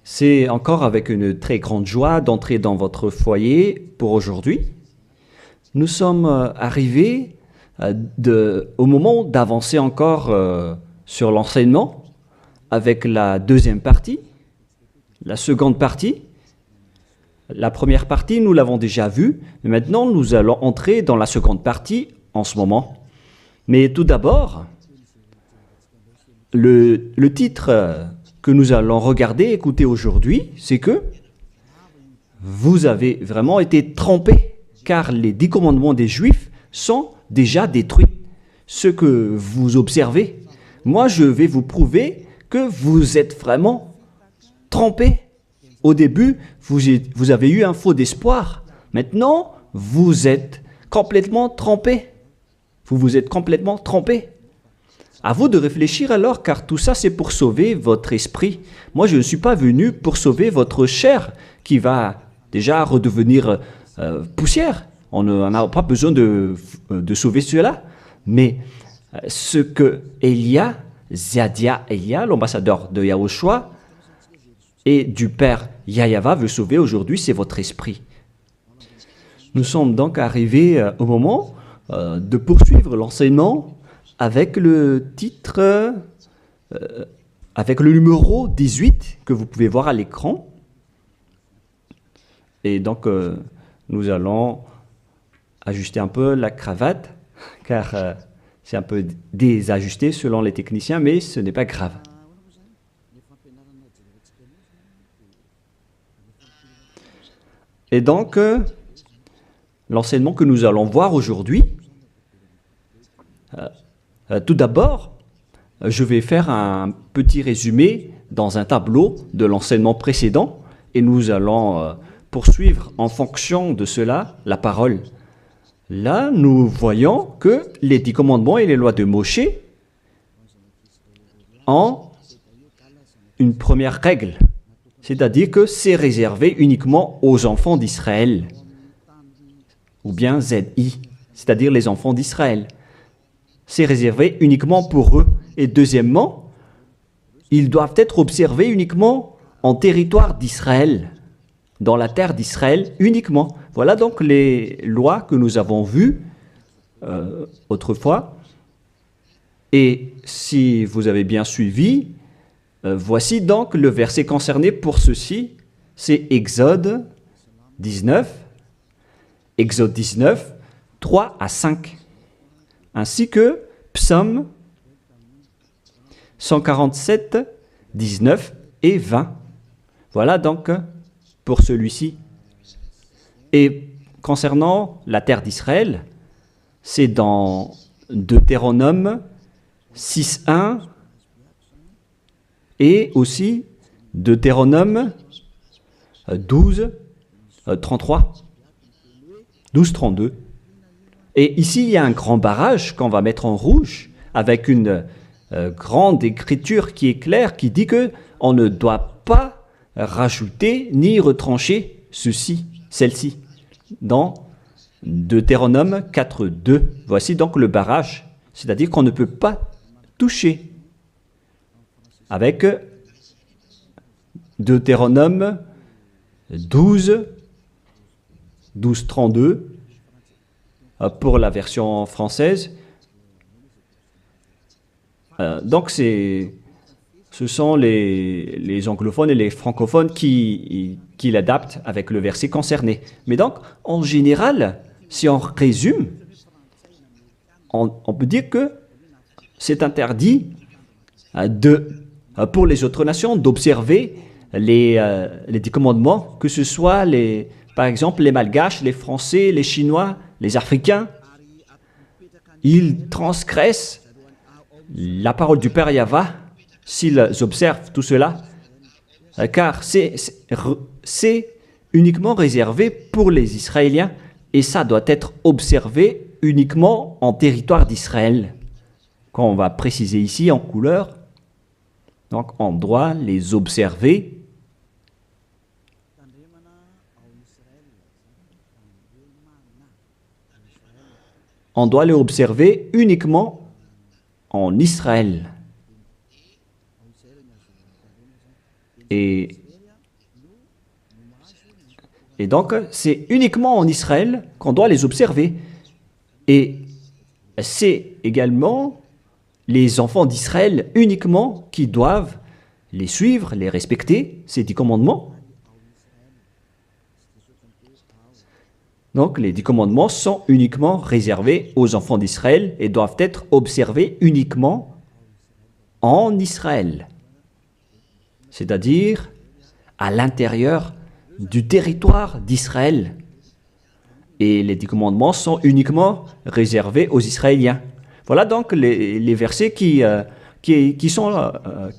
C'est encore avec une très grande joie d'entrer dans votre foyer pour aujourd'hui. Nous sommes arrivés au moment d'avancer encore sur l'enseignement avec la deuxième partie, la seconde partie. La première partie, nous l'avons déjà vue, mais maintenant nous allons entrer dans la seconde partie en ce moment. Mais tout d'abord, le titre que nous allons regarder, écouter aujourd'hui, c'est que vous avez vraiment été trompés, car les 10 commandements des Juifs sont déjà détruits. Ce que vous observez, moi je vais vous prouver que vous êtes vraiment trompés. Au début, vous avez eu un faux d'espoir. Maintenant, vous êtes complètement trompés. Vous vous êtes complètement trompés. À vous de réfléchir alors, car tout ça c'est pour sauver votre esprit. Moi je ne suis pas venu pour sauver votre chair qui va déjà redevenir poussière. On n'a pas besoin de sauver cela. Mais ce que Zadia Elia, l'ambassadeur de Yahushua et du Père Yahyawa veut sauver aujourd'hui, c'est votre esprit. Nous sommes donc arrivés au moment de poursuivre l'enseignement avec le titre, avec le numéro 18 que vous pouvez voir à l'écran. Et donc, nous allons ajuster un peu la cravate, car c'est un peu désajusté selon les techniciens, mais ce n'est pas grave. Et donc, l'enseignement que nous allons voir aujourd'hui, tout d'abord, je vais faire un petit résumé dans un tableau de l'enseignement précédent et nous allons poursuivre en fonction de cela la parole. Là, nous voyons que les 10 commandements et les lois de Moshe ont une première règle, c'est-à-dire que c'est réservé uniquement aux enfants d'Israël, ou bien ZI, c'est-à-dire les enfants d'Israël. C'est réservé uniquement pour eux. Et deuxièmement, ils doivent être observés uniquement en territoire d'Israël, dans la terre d'Israël uniquement. Voilà donc les lois que nous avons vues autrefois. Et si vous avez bien suivi, voici donc le verset concerné pour ceci, c'est Exode 19, 3 à 5. Ainsi que Psaume 147, 19 et 20. Voilà donc pour celui-ci. Et concernant la terre d'Israël, c'est dans Deutéronome 6.1 et aussi Deutéronome 12.33, 12.32. Et ici, il y a un grand barrage qu'on va mettre en rouge avec une grande écriture qui est claire, qui dit qu'on ne doit pas rajouter ni retrancher celle-ci, dans Deutéronome 4.2. Voici donc le barrage, c'est-à-dire qu'on ne peut pas toucher. Avec Deutéronome 12.32, pour la version française. Donc, ce sont les anglophones et les francophones qui l'adaptent avec le verset concerné. Mais donc, en général, si on résume, on peut dire que c'est interdit pour les autres nations d'observer les 10 commandements, que ce soit, par exemple, les Malgaches, les Français, les Chinois, les Africains. Ils transgressent la parole du Père Yahyawa s'ils observent tout cela, car c'est uniquement réservé pour les Israéliens et ça doit être observé uniquement en territoire d'Israël. Quand on va préciser ici en couleur, donc on doit les observer uniquement en Israël. Et, et donc, c'est uniquement en Israël qu'on doit les observer. Et c'est également les enfants d'Israël uniquement qui doivent les suivre, les respecter, ces 10 commandements. Donc, les 10 commandements sont uniquement réservés aux enfants d'Israël et doivent être observés uniquement en Israël, c'est-à-dire à l'intérieur du territoire d'Israël. Et les 10 commandements sont uniquement réservés aux Israéliens. Voilà donc les versets qui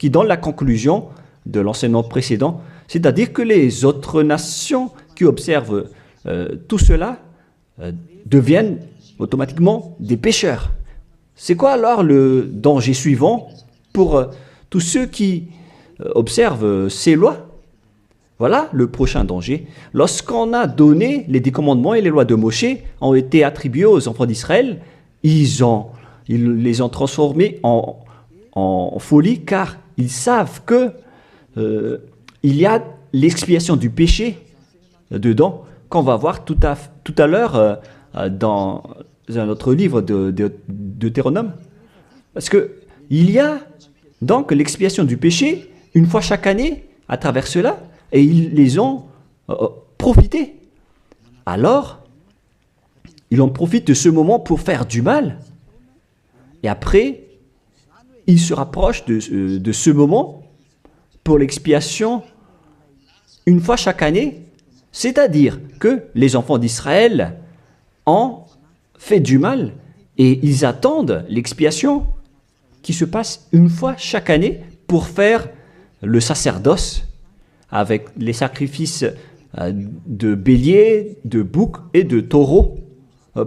donnent la conclusion de l'enseignement précédent, c'est-à-dire que les autres nations qui observent tout cela deviennent automatiquement des pécheurs. C'est quoi alors le danger suivant pour tous ceux qui observent ces lois? Voilà le prochain danger. Lorsqu'on a donné les 10 commandements et les lois de Moshe ont été attribués aux enfants d'Israël, ils les ont transformés en folie car ils savent que il y a l'expiation du péché dedans qu'on va voir tout à l'heure dans un autre livre de Deutéronome. Parce que il y a donc l'expiation du péché une fois chaque année à travers cela et ils les ont profité. Alors, ils en profitent de ce moment pour faire du mal. Et après, ils se rapprochent de ce moment pour l'expiation une fois chaque année. C'est-à-dire que les enfants d'Israël ont fait du mal et ils attendent l'expiation qui se passe une fois chaque année pour faire le sacerdoce avec les sacrifices de béliers, de boucs et de taureaux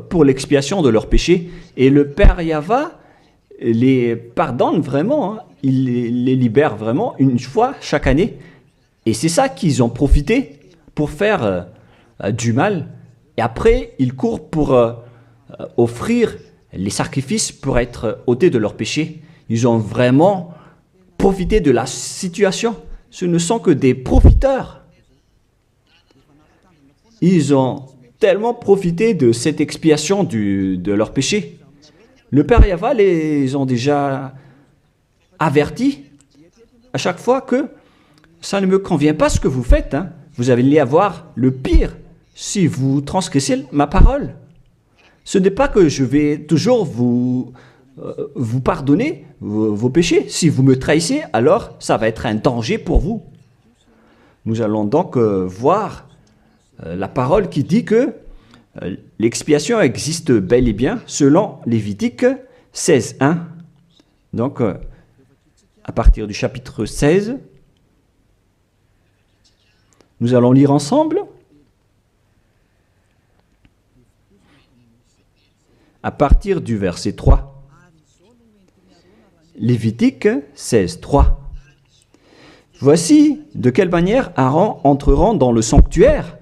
pour l'expiation de leurs péchés. Et le Père Yahva les pardonne vraiment, hein. Il les libère vraiment une fois chaque année. Et c'est ça qu'ils ont profité pour faire du mal. Et après, ils courent pour offrir les sacrifices pour être ôtés de leurs péchés. Ils ont vraiment profité de la situation. Ce ne sont que des profiteurs. Ils ont tellement profité de cette expiation de leurs péchés. Le Père Yahva les ont déjà avertis à chaque fois que ça ne me convient pas ce que vous faites, hein. Vous allez avoir le pire si vous transgressez ma parole. Ce n'est pas que je vais toujours vous pardonner vos péchés. Si vous me trahissez, alors ça va être un danger pour vous. Nous allons donc voir la parole qui dit que l'expiation existe bel et bien selon Lévitique 16.1. Donc, à partir du chapitre 16, nous allons lire ensemble. À partir du verset 3. Lévitique 16.3. Voici de quelle manière Aaron entrera dans le sanctuaire.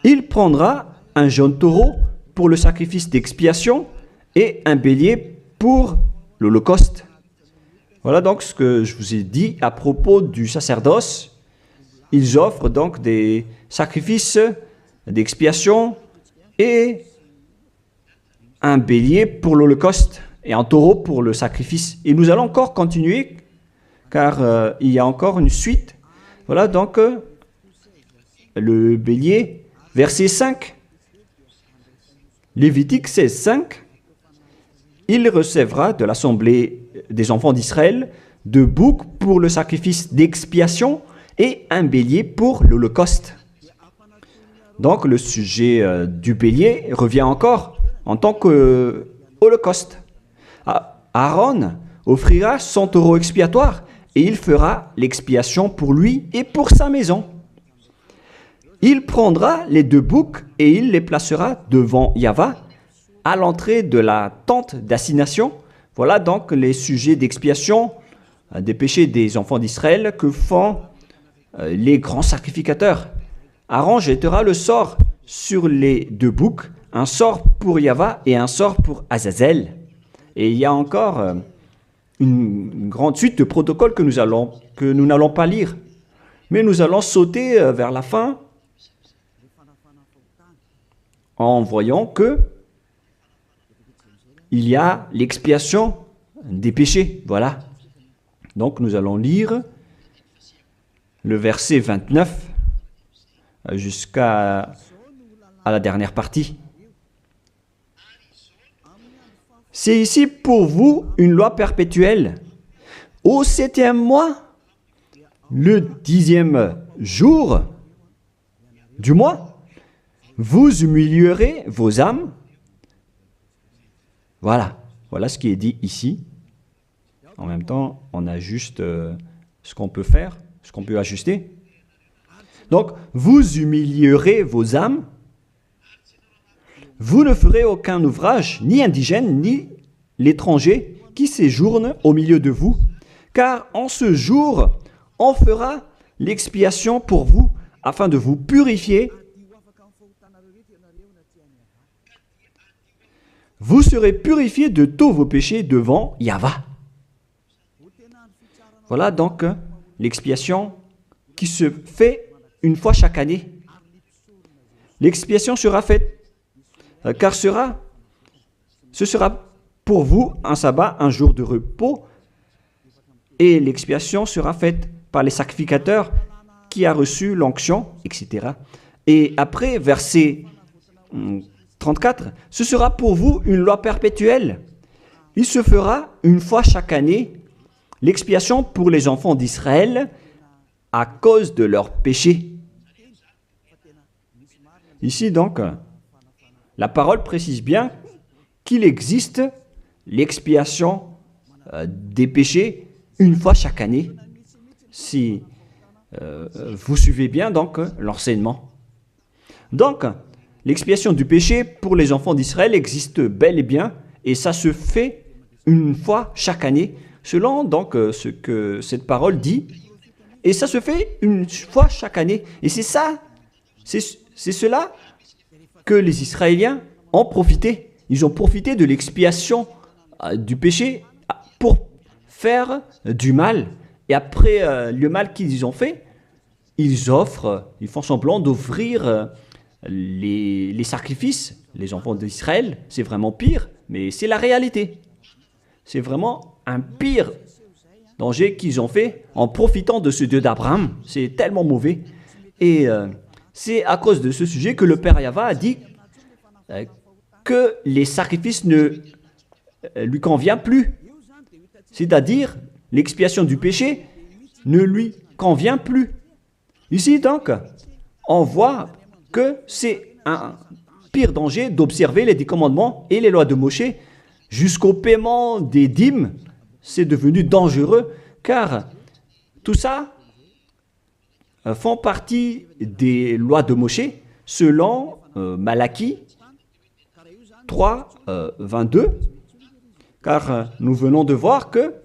Il prendra un jeune taureau pour le sacrifice d'expiation et un bélier pour l'holocauste. Voilà donc ce que je vous ai dit à propos du sacerdoce. Ils offrent donc des sacrifices d'expiation et un bélier pour l'holocauste et un taureau pour le sacrifice. Et nous allons encore continuer car il y a encore une suite. Voilà donc le bélier, verset 5. Lévitique 16.5. Il recevra de l'assemblée des enfants d'Israël 2 boucs pour le sacrifice d'expiation et un bélier pour l'holocauste. Donc le sujet du bélier revient encore en tant qu'holocauste. Aaron offrira son taureau expiatoire et il fera l'expiation pour lui et pour sa maison. Il prendra les 2 boucs et il les placera devant Yahva à l'entrée de la tente d'assignation. Voilà donc les sujets d'expiation des péchés des enfants d'Israël que font les grands sacrificateurs. Aaron jettera le sort sur les 2 boucs, un sort pour Yahva et un sort pour Azazel. Et il y a encore une grande suite de protocoles que nous n'allons pas lire. Mais nous allons sauter vers la fin en voyant que il y a l'expiation des péchés. Voilà. Donc nous allons lire le verset 29 jusqu'à la dernière partie. C'est ici pour vous une loi perpétuelle. Au 7e mois, le 10e jour du mois, vous humilierez vos âmes. Voilà, voilà ce qui est dit ici. En même temps, on ajuste ce qu'on peut faire, ce qu'on peut ajuster. Donc, vous humilierez vos âmes. Vous ne ferez aucun ouvrage, ni indigène, ni l'étranger qui séjourne au milieu de vous, car en ce jour, on fera l'expiation pour vous, afin de vous purifier. Vous serez purifiés de tous vos péchés devant Yahvé. Voilà donc l'expiation qui se fait une fois chaque année. L'expiation sera faite, car ce sera pour vous un sabbat, un jour de repos, et l'expiation sera faite par les sacrificateurs qui a reçu l'onction, etc. Et après, verset 34, ce sera pour vous une loi perpétuelle. Il se fera une fois chaque année l'expiation pour les enfants d'Israël à cause de leurs péchés. Ici donc, la parole précise bien qu'il existe l'expiation des péchés une fois chaque année, si vous suivez bien donc l'enseignement. Donc, l'expiation du péché pour les enfants d'Israël existe bel et bien, et ça se fait une fois chaque année, selon donc ce que cette parole dit, et ça se fait une fois chaque année. Et c'est ça, c'est cela que les Israéliens ont profité. Ils ont profité de l'expiation du péché pour faire du mal. Et après le mal qu'ils ont fait, ils font semblant d'offrir les sacrifices. Les enfants d'Israël, c'est vraiment pire, mais c'est la réalité. C'est vraiment un pire danger qu'ils ont fait en profitant de ce Dieu d'Abraham. C'est tellement mauvais. Et c'est à cause de ce sujet que le Père Yahvé a dit que les sacrifices ne lui conviennent plus. C'est-à-dire, l'expiation du péché ne lui convient plus. Ici, donc, on voit que c'est un pire danger d'observer les 10 commandements et les lois de Moïse jusqu'au paiement des dîmes. C'est devenu dangereux, car tout ça font partie des lois de Moïse selon Malachie 3, 22, car nous venons de voir que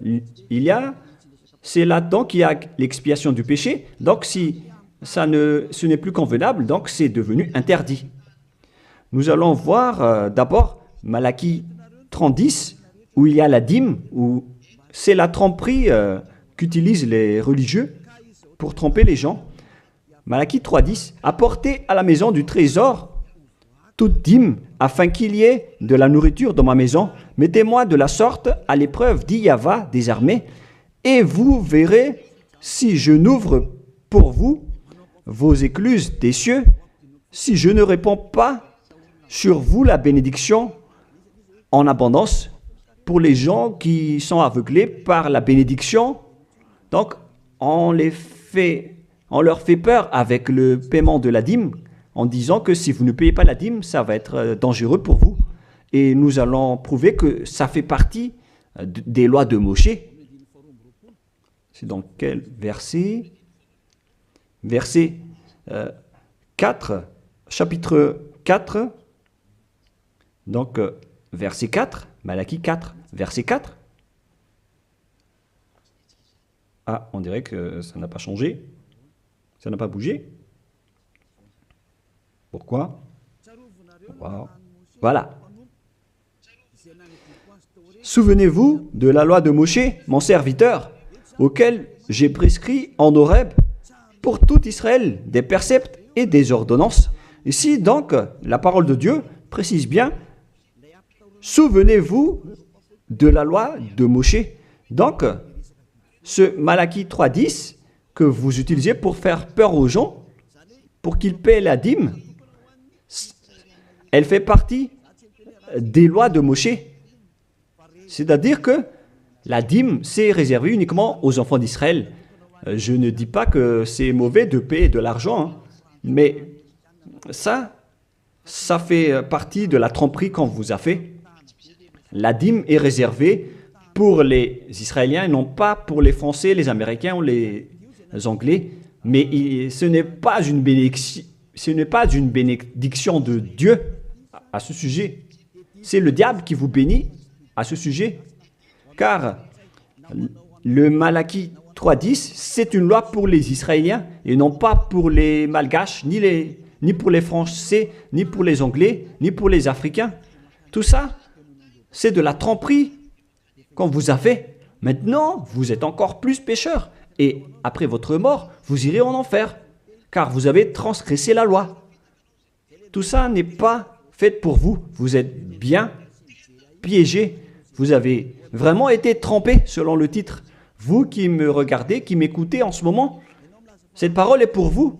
c'est là-dedans qu'il y a l'expiation du péché. Donc si ce n'est plus convenable, donc c'est devenu interdit. Nous allons voir d'abord Malachie 30:10, où il y a la dîme, où c'est la tromperie qu'utilisent les religieux pour tromper les gens. Malachie 3:10, apportez à la maison du trésor toute dîme, afin qu'il y ait de la nourriture dans ma maison. Mettez-moi de la sorte à l'épreuve, dit Yahvé des armées, et vous verrez si je n'ouvre pour vous vos écluses des cieux, si je ne répands pas sur vous la bénédiction en abondance. Pour les gens qui sont aveuglés par la bénédiction, donc on leur fait peur avec le paiement de la dîme, en disant que si vous ne payez pas la dîme, ça va être dangereux pour vous. Et nous allons prouver que ça fait partie des lois de Moïse. C'est dans quel verset? Verset 4, chapitre 4, donc verset 4, Malachie 4, verset 4. Ah, on dirait que ça n'a pas changé, ça n'a pas bougé. Pourquoi? Wow. Voilà. Souvenez-vous de la loi de Moïse, mon serviteur, auquel j'ai prescrit en Horeb pour tout Israël, des préceptes et des ordonnances. Ici, donc, la parole de Dieu précise bien, souvenez-vous de la loi de Moshe. Donc, ce Malachie 3.10 que vous utilisez pour faire peur aux gens, pour qu'ils paient la dîme, elle fait partie des lois de Moshe. C'est-à-dire que la dîme, c'est réservé uniquement aux enfants d'Israël. Je ne dis pas que c'est mauvais de payer de l'argent, hein, mais ça fait partie de la tromperie qu'on vous a fait. La dîme est réservée pour les Israéliens et non pas pour les Français, les Américains ou les Anglais. Mais ce n'est pas une bénédiction de Dieu à ce sujet. C'est le diable qui vous bénit à ce sujet. Car le Malachie 3.10, c'est une loi pour les Israéliens et non pas pour les Malgaches, ni pour les Français, ni pour les Anglais, ni pour les Africains. Tout ça, c'est de la tromperie qu'on vous a fait. Maintenant, vous êtes encore plus pécheurs. Et après votre mort, vous irez en enfer, car vous avez transgressé la loi. Tout ça n'est pas fait pour vous. Vous êtes bien piégés. Vous avez vraiment été trompés, selon le titre. Vous qui me regardez, qui m'écoutez en ce moment, cette parole est pour vous.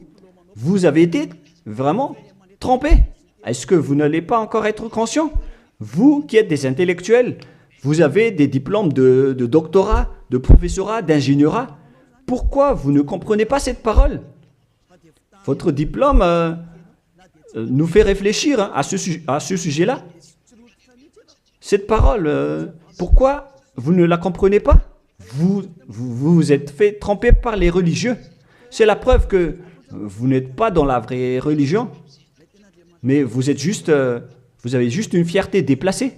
Vous avez été vraiment trompés. Est-ce que vous n'allez pas encore être conscient? Vous qui êtes des intellectuels, vous avez des diplômes de doctorat, de professorat, d'ingénierat. Pourquoi vous ne comprenez pas cette parole? Votre diplôme nous fait réfléchir à ce sujet-là. Cette parole, pourquoi vous ne la comprenez pas? Vous êtes fait tromper par les religieux. C'est la preuve que vous n'êtes pas dans la vraie religion, mais vous avez juste une fierté déplacée.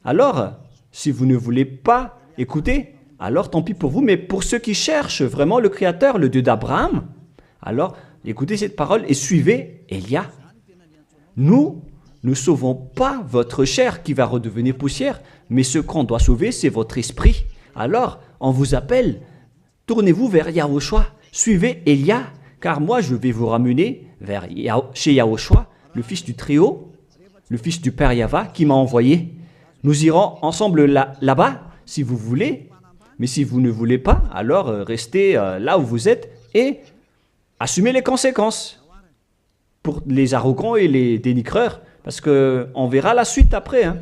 Alors, si vous ne voulez pas écouter, alors tant pis pour vous, mais pour ceux qui cherchent vraiment le Créateur, le Dieu d'Abraham, alors écoutez cette parole et suivez Élia. Nous ne sauvons pas votre chair qui va redevenir poussière, mais ce qu'on doit sauver, c'est votre esprit. Alors, on vous appelle, tournez-vous vers Yahushua, suivez Élia, car moi je vais vous ramener chez Yahushua, le fils du Très-Haut, le fils du Père Yahva qui m'a envoyé. Nous irons ensemble là-bas, si vous voulez, mais si vous ne voulez pas, alors restez là où vous êtes et assumez les conséquences pour les arrogants et les dénigreurs, parce qu'on verra la suite après. Hein.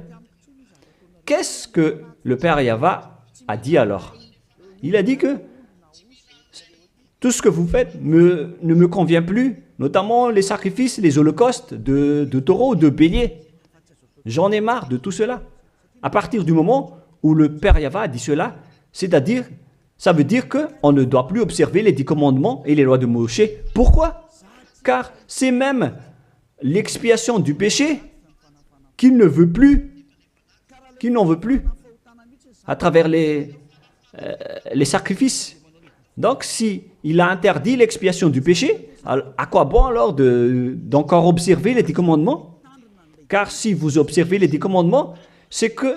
Qu'est-ce que le Père Yahva a dit alors? Il a dit que tout ce que vous faites ne me convient plus, notamment les sacrifices, les holocaustes de taureaux, de béliers. J'en ai marre de tout cela. À partir du moment où le Père Yahva a dit cela, c'est-à-dire, ça veut dire qu'on ne doit plus observer les 10 commandements et les lois de Moshe. Pourquoi? Car c'est même l'expiation du péché qu'il ne veut plus, qu'il n'en veut plus, à travers les sacrifices. Donc, si il a interdit l'expiation du péché, à quoi bon alors d'encore observer les 10 commandements? Car si vous observez les 10 commandements, c'est que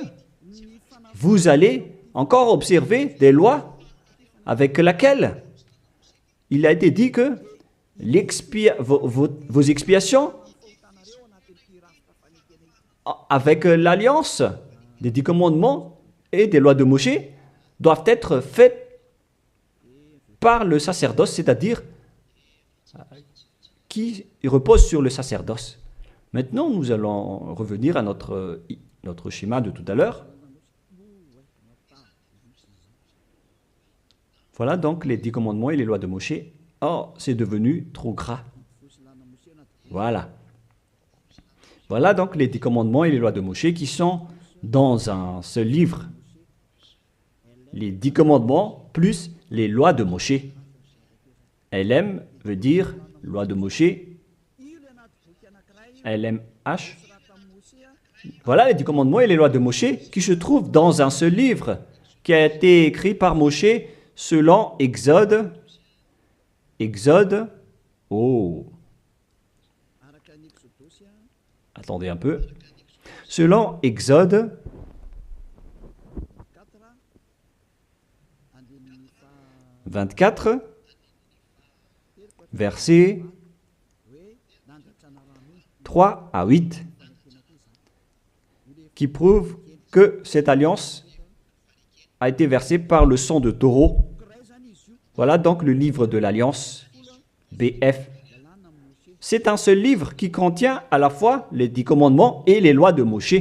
vous allez encore observer des lois avec lesquelles il a été dit que vos expiations avec l'alliance des 10 commandements et des lois de Moshe doivent être faites par le sacerdoce, c'est-à-dire qui repose sur le sacerdoce. Maintenant, nous allons revenir à notre schéma de tout à l'heure. Voilà donc les 10 commandements et les lois de Moshe. Oh, c'est devenu trop gras. Voilà. Voilà donc les 10 commandements et les lois de Moshe qui sont dans un seul livre. Les 10 commandements plus les lois de Moshe. LM veut dire loi de Moshe. LMH. Voilà les 10 commandements et les lois de Moshe qui se trouvent dans un seul livre qui a été écrit par Moshe selon Exode. Exode. Oh. Attendez un peu. Selon Exode 24, versets 3 à 8, qui prouvent que cette alliance a été versée par le sang de taureau. Voilà donc le livre de l'Alliance, BF. C'est un seul livre qui contient à la fois les 10 commandements et les lois de Moshe.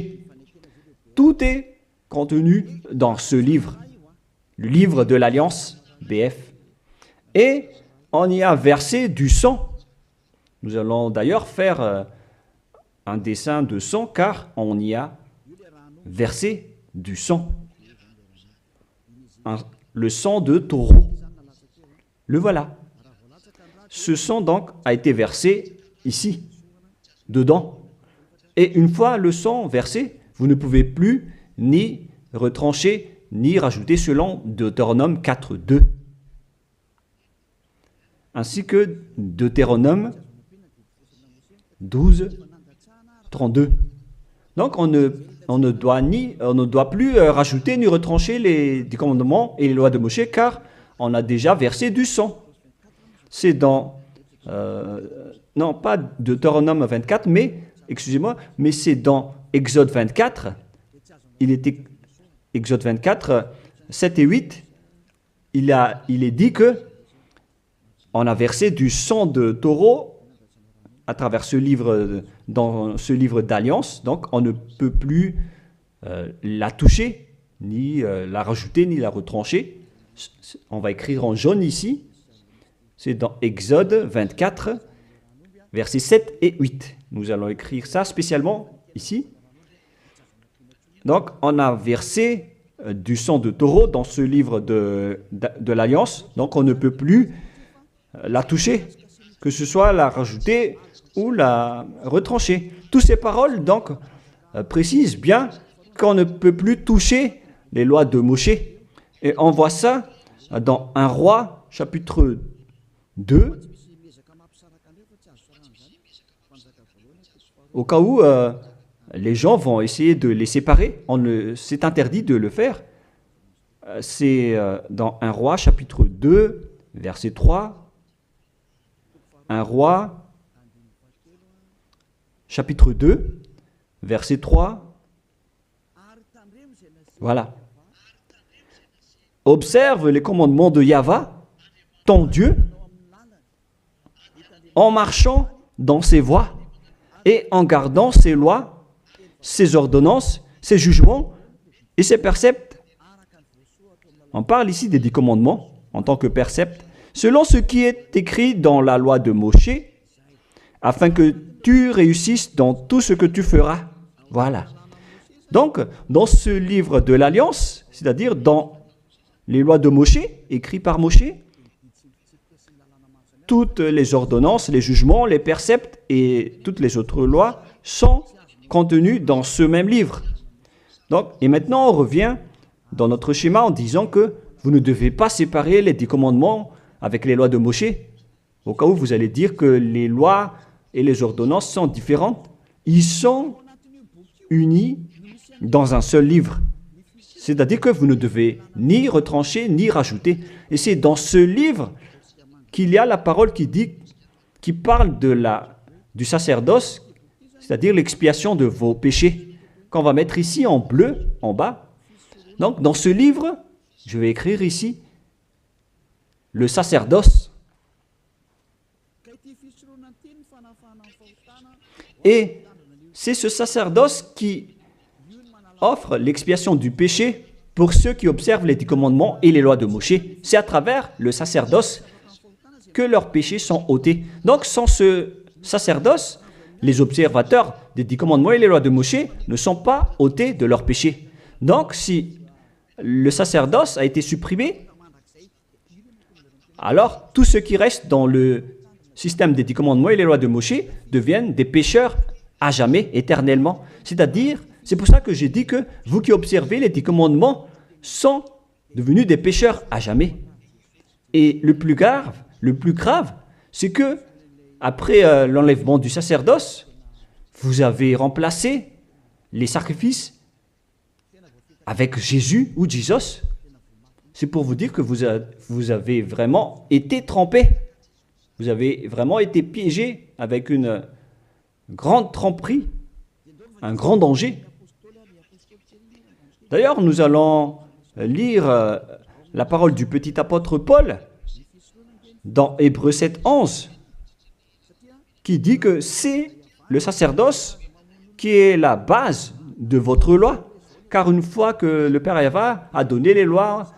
Tout est contenu dans ce livre, le livre de l'Alliance, BF. Et on y a versé du sang. Nous allons d'ailleurs faire un dessin de sang car on y a versé du sang. Le sang de taureau. Le voilà. Ce sang donc a été versé ici, dedans. Et une fois le sang versé, vous ne pouvez plus ni retrancher, ni rajouter selon Deutéronome 4.2. Ainsi que Deutéronome 12.32. Donc on ne doit plus rajouter ni retrancher les 10 commandements et les lois de Moshe car on a déjà versé du sang. C'est dans, non pas Deutéronome 24, mais, excusez-moi, mais c'est dans Exode 24. Il était Exode 24, 7 et 8. Il est dit que on a versé du sang de taureau à travers ce livre, dans ce livre d'alliance. Donc, on ne peut plus la toucher, ni la rajouter, ni la retrancher. On va écrire en jaune ici. C'est dans Exode 24, versets 7 et 8. Nous allons écrire ça spécialement ici. Donc, on a versé du sang de taureau dans ce livre de l'Alliance. Donc, on ne peut plus la toucher, que ce soit la rajouter ou la retrancher. Toutes ces paroles, donc, précisent bien qu'on ne peut plus toucher les lois de Moshe. Et on voit ça dans 1 Roi, chapitre 2, au cas où les gens vont essayer de les séparer. C'est interdit de le faire. C'est dans 1 Roi, chapitre 2, verset 3. 1 Roi, chapitre 2, verset 3. Voilà. Observe les commandements de Yahvé, ton Dieu, en marchant dans ses voies et en gardant ses lois, ses ordonnances, ses jugements et ses préceptes. On parle ici des 10 commandements en tant que préceptes, selon ce qui est écrit dans la loi de Moshe, afin que tu réussisses dans tout ce que tu feras. Voilà. Donc, dans ce livre de l'Alliance, c'est-à-dire dans les lois de Moshe, écrites par Moshe, toutes les ordonnances, les jugements, les préceptes et toutes les autres lois sont contenues dans ce même livre. Donc, et maintenant, on revient dans notre schéma en disant que vous ne devez pas séparer les 10 commandements avec les lois de Moshe. Au cas où vous allez dire que les lois et les ordonnances sont différentes, ils sont unis dans un seul livre. C'est-à-dire que vous ne devez ni retrancher ni rajouter. Et c'est dans ce livre qu'il y a la parole qui parle du sacerdoce, c'est-à-dire l'expiation de vos péchés, qu'on va mettre ici en bleu, en bas. Donc, dans ce livre, je vais écrire ici le sacerdoce. Et c'est ce sacerdoce qui offre l'expiation du péché pour ceux qui observent les 10 commandements et les lois de Moshe. C'est à travers le sacerdoce que leurs péchés sont ôtés. Donc, sans ce sacerdoce, les observateurs des 10 commandements et les lois de Moshe ne sont pas ôtés de leurs péchés. Donc, si le sacerdoce a été supprimé, alors tout ce qui reste dans le système des 10 commandements et les lois de Moshe deviennent des pécheurs à jamais, éternellement. C'est-à-dire, c'est pour ça que j'ai dit que vous qui observez les 10 commandements sont devenus des pécheurs à jamais. Et le plus grave, c'est que après l'enlèvement du sacerdoce, vous avez remplacé les sacrifices avec Jésus ou Jesus. C'est pour vous dire que vous avez vraiment été trempés. Vous avez vraiment été piégés avec une grande tromperie, un grand danger. D'ailleurs, nous allons lire la parole du petit apôtre Paul dans Hébreux 7, 11, qui dit que c'est le sacerdoce qui est la base de votre loi. Car une fois que le Père Yahva a donné les lois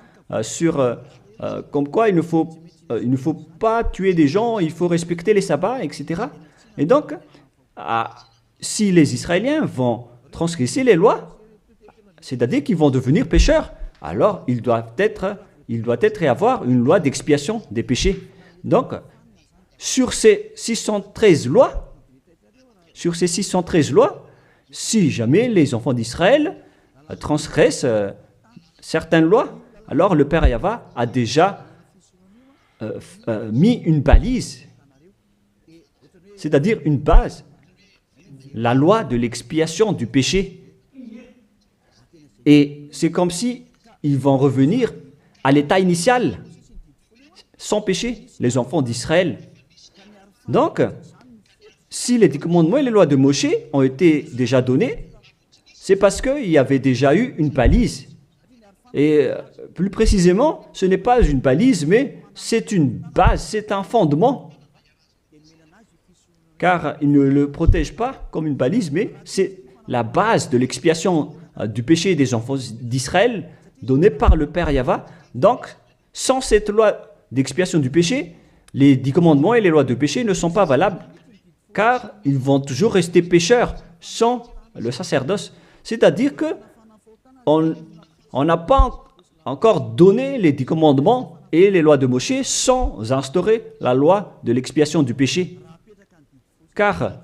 comme quoi il ne faut pas tuer des gens, il faut respecter les sabbats, etc. Et donc, si les Israéliens vont transgresser les lois, c'est-à-dire qu'ils vont devenir pécheurs, alors il doit être et avoir une loi d'expiation des péchés. Donc, sur ces 613 lois, si jamais les enfants d'Israël transgressent certaines lois, alors le Père Yahva a déjà mis une balise, c'est-à-dire une base, la loi de l'expiation du péché. Et c'est comme si ils vont revenir à l'état initial, sans péché, les enfants d'Israël. Donc, si les 10 commandements et les lois de Moshe ont été déjà donnés, c'est parce qu'il y avait déjà eu une balise. Et plus précisément, ce n'est pas une balise, mais c'est une base, c'est un fondement. Car il ne le protège pas comme une balise, mais c'est la base de l'expiation du péché des enfants d'Israël donnée par le Père Yahva. Donc, sans cette loi d'expiation du péché, les 10 commandements et les lois de péché ne sont pas valables, car ils vont toujours rester pécheurs sans le sacerdoce. C'est-à-dire que on n'a pas encore donné les 10 commandements et les lois de Moshe sans instaurer la loi de l'expiation du péché. Car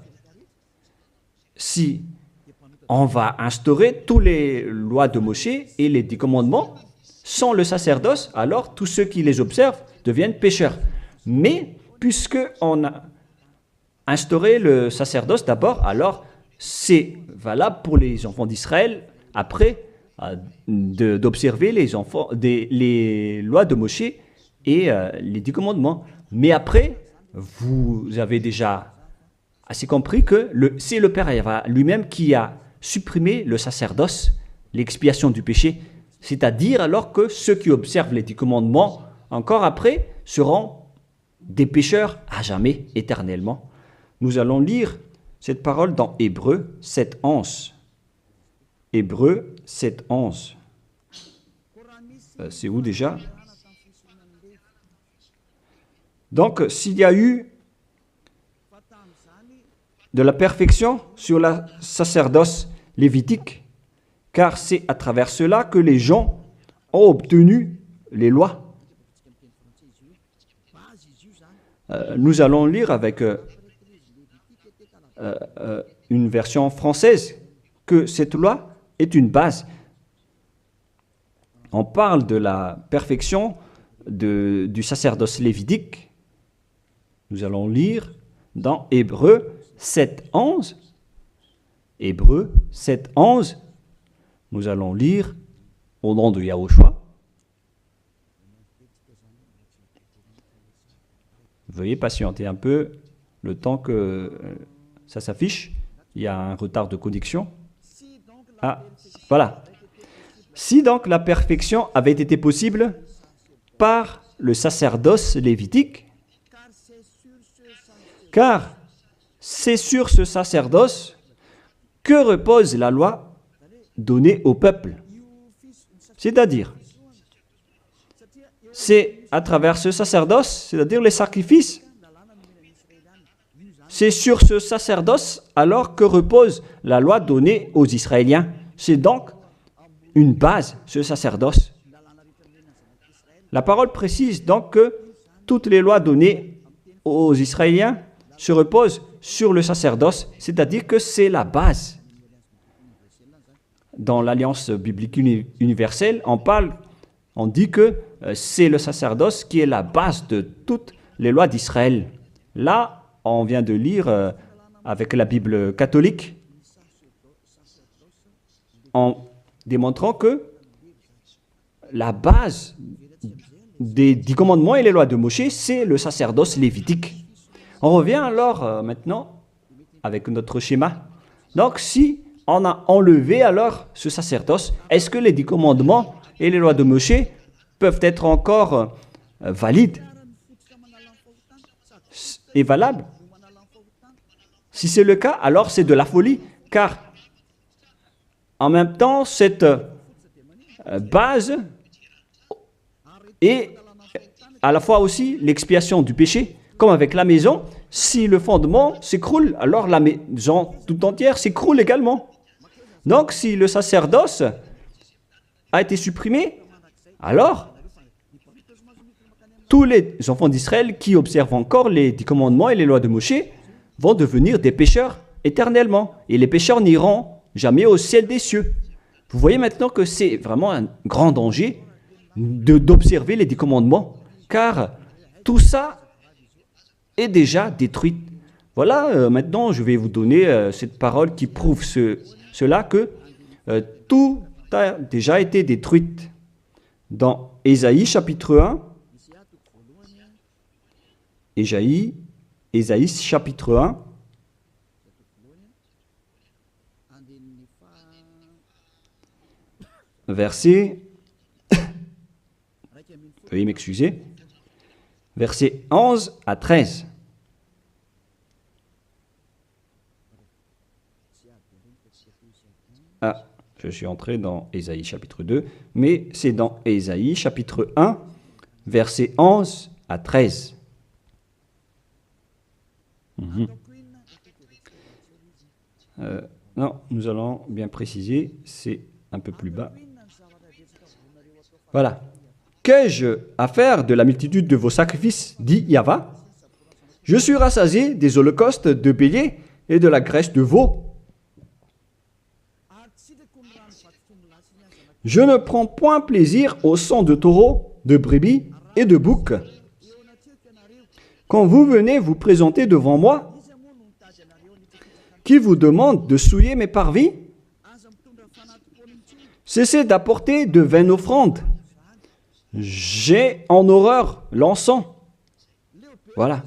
si on va instaurer toutes les lois de Moshe et les 10 commandements sans le sacerdoce, alors tous ceux qui les observent deviennent pécheurs. Mais puisque on a instauré le sacerdoce d'abord, alors c'est valable pour les enfants d'Israël après d'observer les lois de Moshe et les 10 commandements. Mais après, vous avez déjà assez compris que c'est le Père Yahva lui-même qui a supprimé le sacerdoce, l'expiation du péché. C'est-à-dire alors que ceux qui observent les 10 commandements, encore après, seront des pécheurs à jamais, éternellement. Nous allons lire cette parole dans Hébreux 7, 11. Hébreux 7, 11. C'est où déjà? Donc, s'il y a eu de la perfection sur le sacerdoce lévitique, car c'est à travers cela que les gens ont obtenu les lois. Nous allons lire avec une version française que cette loi est une base. On parle de la perfection du sacerdoce lévitique. Nous allons lire dans Hébreux 7, 11. Hébreux 7, 11. Nous allons lire au nom de Yahushua. Veuillez patienter un peu le temps que ça s'affiche. Il y a un retard de connexion. Ah, voilà. Si donc la perfection avait été possible par le sacerdoce lévitique, car c'est sur ce sacerdoce que repose la loi donnée au peuple. C'est-à-dire, c'est à travers ce sacerdoce, c'est-à-dire les sacrifices, c'est sur ce sacerdoce alors que repose la loi donnée aux Israéliens. C'est donc une base, ce sacerdoce. La parole précise donc que toutes les lois données aux Israéliens se reposent sur le sacerdoce, c'est-à-dire que c'est la base. Dans l'Alliance biblique universelle, on dit que c'est le sacerdoce qui est la base de toutes les lois d'Israël. Là, on vient de lire avec la Bible catholique, en démontrant que la base des 10 commandements et les lois de Moshe, c'est le sacerdoce lévitique. On revient alors maintenant avec notre schéma. Donc, si on a enlevé alors ce sacerdoce, est-ce que les 10 commandements et les lois de Moshe peuvent être encore valides et valables? Si c'est le cas, alors c'est de la folie, car en même temps, cette base est à la fois aussi l'expiation du péché, comme avec la maison. Si le fondement s'écroule, alors la maison tout entière s'écroule également. Donc, si le sacerdoce a été supprimé, alors tous les enfants d'Israël qui observent encore les 10 commandements et les lois de Moshe vont devenir des pécheurs éternellement. Et les pécheurs n'iront jamais au ciel des cieux. Vous voyez maintenant que c'est vraiment un grand danger d'observer les 10 commandements, car tout ça est déjà détruit. Voilà, maintenant je vais vous donner cette parole qui prouve cela, que tout a déjà été détruit. Dans Ésaïe chapitre 1, Ésaïe chapitre 1, verset, veuillez m'excuser, verset 11 à 13. Ah, je suis entré dans Ésaïe chapitre 2, mais c'est dans Ésaïe chapitre 1, verset 11 à 13. Non, nous allons bien préciser, c'est un peu plus bas. Voilà. Qu'ai-je à faire de la multitude de vos sacrifices, dit Yahva? Je suis rassasié des holocaustes de béliers et de la graisse de veau. Je ne prends point plaisir au sang de taureau, de brebis et de bouc. Quand vous venez vous présenter devant moi, qui vous demande de souiller mes parvis, cessez d'apporter de vaines offrandes. J'ai en horreur l'encens. Voilà.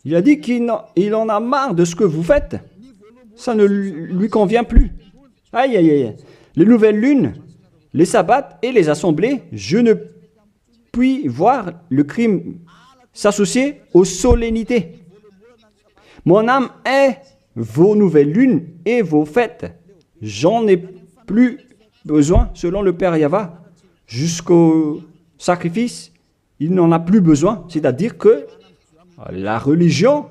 Il a dit qu'il en a marre de ce que vous faites. Ça ne lui convient plus. Aïe, aïe, aïe. Les nouvelles lunes, les sabbats et les assemblées, je ne puis voir le crime s'associer aux solennités. Mon âme est vos nouvelles lunes et vos fêtes. J'en ai plus besoin, selon le Père Yahva. Jusqu'au sacrifice, il n'en a plus besoin. C'est-à-dire que la religion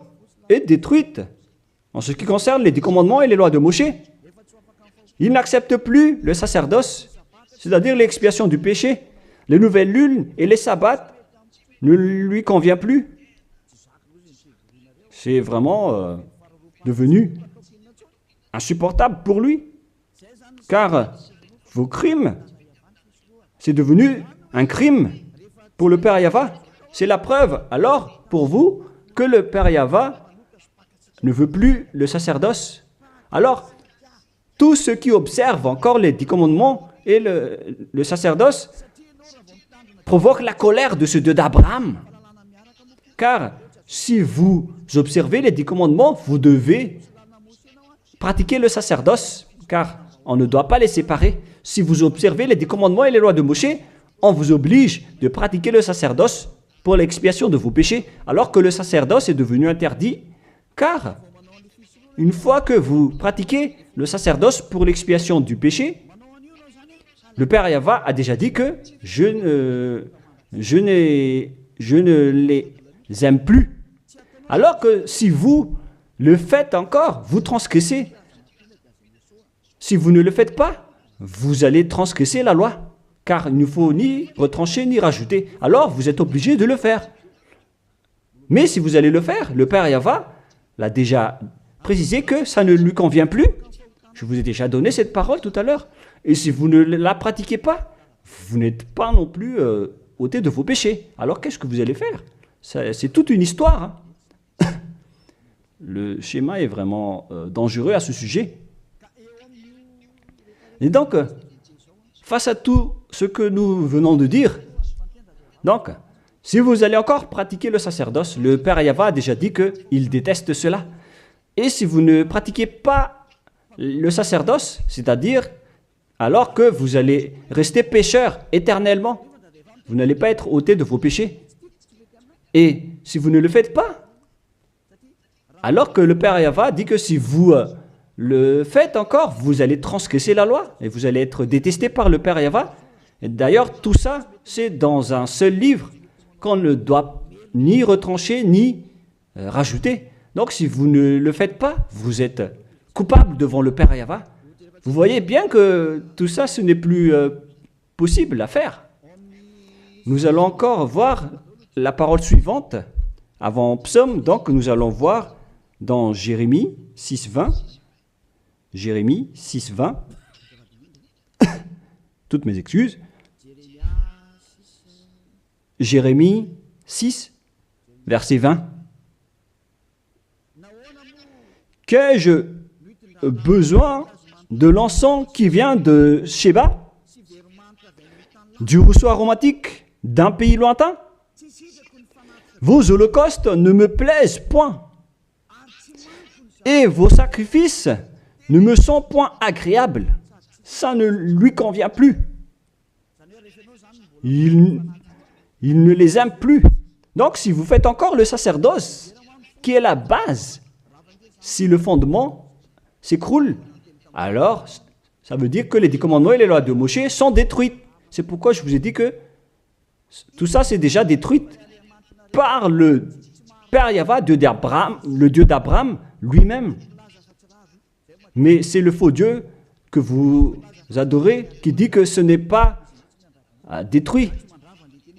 est détruite. En ce qui concerne les 10 commandements et les lois de Moshe, il n'accepte plus le sacerdoce, c'est-à-dire l'expiation du péché. Les nouvelles lunes et les sabbats ne lui conviennent plus. C'est vraiment devenu insupportable pour lui, car vos crimes, c'est devenu un crime pour le Père Yahva. C'est la preuve, alors, pour vous, que le Père Yahva ne veut plus le sacerdoce. Alors, tous ceux qui observent encore les 10 commandements et le sacerdoce provoquent la colère de ce Dieu d'Abraham. Car si vous observez les 10 commandements, vous devez pratiquer le sacerdoce, car on ne doit pas les séparer. Si vous observez les 10 commandements et les lois de Moshe, on vous oblige de pratiquer le sacerdoce pour l'expiation de vos péchés, alors que le sacerdoce est devenu interdit, car une fois que vous pratiquez le sacerdoce pour l'expiation du péché, le Père Yahva a déjà dit que je ne les aime plus. Alors que si vous le faites encore, vous transgressez. Si vous ne le faites pas, vous allez transgresser la loi, car il ne faut ni retrancher ni rajouter. Alors vous êtes obligé de le faire. Mais si vous allez le faire, le Père Yahva l'a déjà précisé que ça ne lui convient plus. Je vous ai déjà donné cette parole tout à l'heure. Et si vous ne la pratiquez pas, vous n'êtes pas non plus ôté de vos péchés. Alors qu'est-ce que vous allez faire? C'est toute une histoire. Hein. Le schéma est vraiment dangereux à ce sujet. Et donc, face à tout ce que nous venons de dire, donc, Si vous allez encore pratiquer le sacerdoce, le Père Yahva a déjà dit qu'il déteste cela. Et si vous ne pratiquez pas le sacerdoce, c'est-à-dire alors que vous allez rester pécheur éternellement, vous n'allez pas être ôté de vos péchés. Et si vous ne le faites pas, alors que le Père Yahva dit que si vous le faites encore, vous allez transgresser la loi et vous allez être détesté par le Père Yahva. Et d'ailleurs, tout ça, c'est dans un seul livre qu'on ne doit ni retrancher ni rajouter. Donc, si vous ne le faites pas, vous êtes coupable devant le Père Yahva. Vous voyez bien que tout ça, ce n'est plus possible à faire. Nous allons encore voir la parole suivante avant Psaume. Donc, nous allons voir dans Jérémie 6.20. Jérémie 6.20. Toutes mes excuses. Jérémie 6, verset 20. Qu'ai-je besoin de l'encens qui vient de Sheba, du rousseau aromatique d'un pays lointain? Vos holocaustes ne me plaisent point, et vos sacrifices ne me sont point agréables. Ça ne lui convient plus. Il ne les aime plus. Donc, si vous faites encore le sacerdoce, qui est la base, si le fondement s'écroule, alors ça veut dire que les 10 commandements et les lois de Moshe sont détruites. C'est pourquoi je vous ai dit que tout ça, c'est déjà détruit par le Père Yahva, le Dieu d'Abraham lui-même. Mais c'est le faux Dieu que vous adorez qui dit que ce n'est pas détruit.